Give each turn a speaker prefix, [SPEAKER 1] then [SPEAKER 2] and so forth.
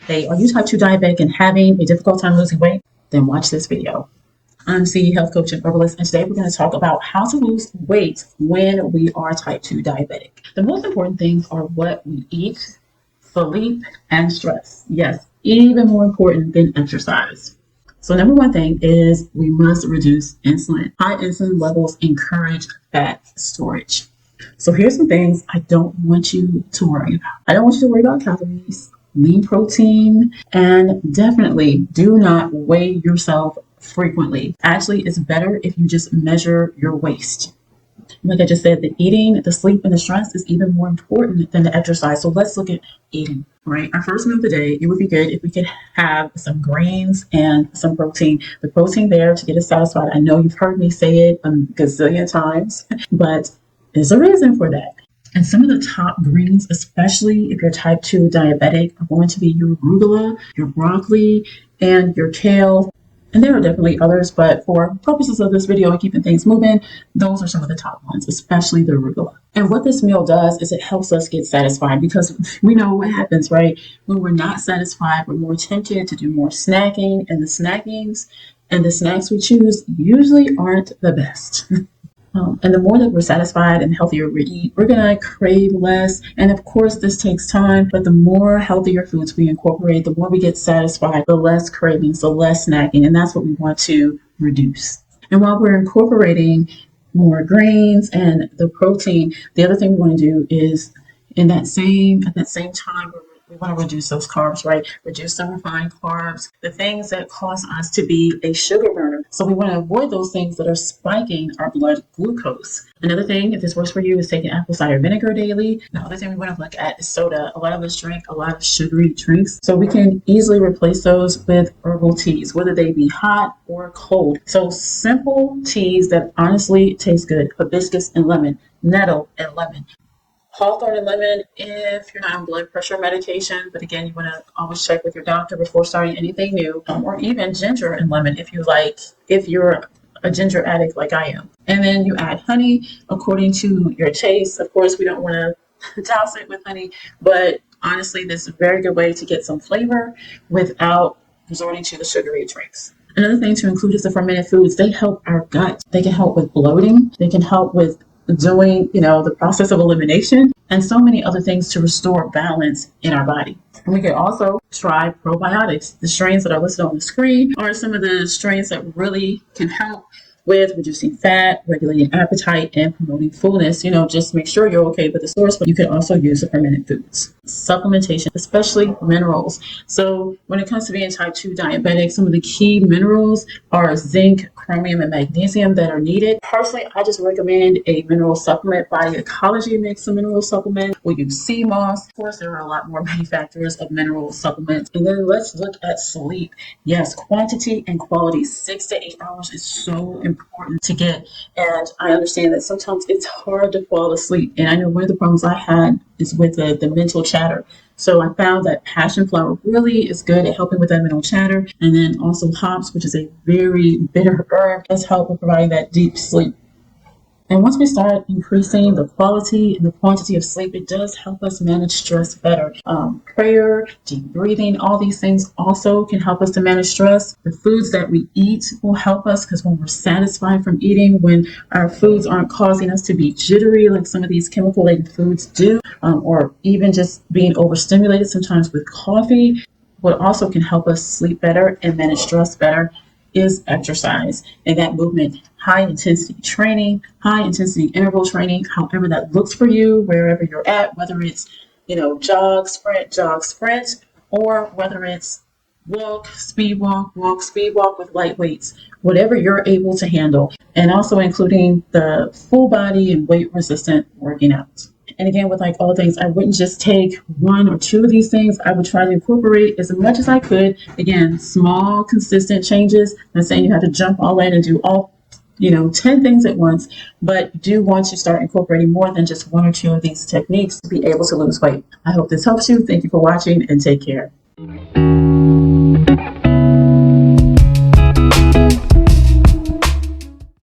[SPEAKER 1] Hey, are you type 2 diabetic and having a difficult time losing weight? Then watch this video. I'm CE Health Coach and Herbalist, and today we're going to talk about how to lose weight when we are type 2 diabetic. The most important things are what we eat, sleep, and stress. Yes, even more important than exercise. So number one thing is we must reduce insulin. High insulin levels encourage fat storage. So here's some things I don't want you to worry about. I don't want you to worry about calories, lean protein, and definitely do not weigh yourself frequently. Actually, it's better if you just measure your waist. Like I just said, the eating, the sleep, and the stress is even more important than the exercise. So let's look at eating, right? Our first meal of the day, it would be good if we could have some grains and some protein. The protein there to get us satisfied. I know you've heard me say it a gazillion times, but there's a reason for that. And some of the top greens, especially if you're type 2 diabetic, are going to be your arugula, your broccoli, and your kale. And there are definitely others, but for purposes of this video and keeping things moving, those are some of the top ones, especially the arugula. And what this meal does is it helps us get satisfied, because we know what happens, right? When we're not satisfied, we're more tempted to do more snacking, and the snacks we choose usually aren't the best. And the more that we're satisfied and healthier we eat, we're going to crave less. And of course, this takes time, but the more healthier foods we incorporate, the more we get satisfied, the less cravings, the less snacking. And that's what we want to reduce. And while we're incorporating more grains and the protein, the other thing we want to do is at that same time, we want to reduce those carbs, right? Reduce the refined carbs, the things that cause us to be a sugar burner. So we want to avoid those things that are spiking our blood glucose. Another thing, if this works for you, is taking apple cider vinegar daily. The other thing we want to look at is soda. A lot of us drink a lot of sugary drinks, so we can easily replace those with herbal teas, whether they be hot or cold. So simple teas that honestly taste good: hibiscus and lemon, nettle and lemon. Hawthorn and lemon if you're not on blood pressure medication, but again, you want to always check with your doctor before starting anything new, or even ginger and lemon if you're a ginger addict like I am. And then you add honey according to your taste. Of course, we don't want to douse it with honey, but honestly, this is a very good way to get some flavor without resorting to the sugary drinks. Another thing to include is the fermented foods. They help our gut. They can help with bloating. They can help with doing, the process of elimination, and so many other things to restore balance in our body. And we can also try probiotics. The strains that are listed on the screen are some of the strains that really can help with reducing fat, regulating appetite, and promoting fullness. Just make sure you're okay with the source, but you can also use the fermented foods. Supplementation, especially minerals. So when it comes to being type 2 diabetic, some of the key minerals are zinc, chromium, and magnesium that are needed. Personally, I just recommend a mineral supplement. Body Ecology makes a mineral supplement. We use sea moss. Of course, there are a lot more manufacturers of mineral supplements. And then let's look at sleep. Yes, quantity and quality. 6 to 8 hours is so important to get. And I understand that sometimes it's hard to fall asleep. And I know one of the problems I had is with the mental chatter. So I found that passion flower really is good at helping with that mental chatter. And then also hops, which is a very bitter herb, does help with providing that deep sleep. And once we start increasing the quality and the quantity of sleep, it does help us manage stress better. Prayer, deep breathing, all these things also can help us to manage stress. The foods that we eat will help us, because when we're satisfied from eating, when our foods aren't causing us to be jittery like some of these chemical-laden foods do, or even just being overstimulated sometimes with coffee, what also can help us sleep better and manage stress better is exercise and that movement. High intensity training, high intensity interval training, however that looks for you, wherever you're at, whether it's, jog, sprint, or whether it's walk, speed walk with light weights, whatever you're able to handle, and also including the full body and weight resistant working out. And again, with like all things, I wouldn't just take one or two of these things. I would try to incorporate as much as I could. Again, small, consistent changes. I'm not saying you have to jump all in and do all 10 things at once, but do want to start incorporating more than just one or two of these techniques to be able to lose weight. I hope this helps you. Thank you for watching, and take care.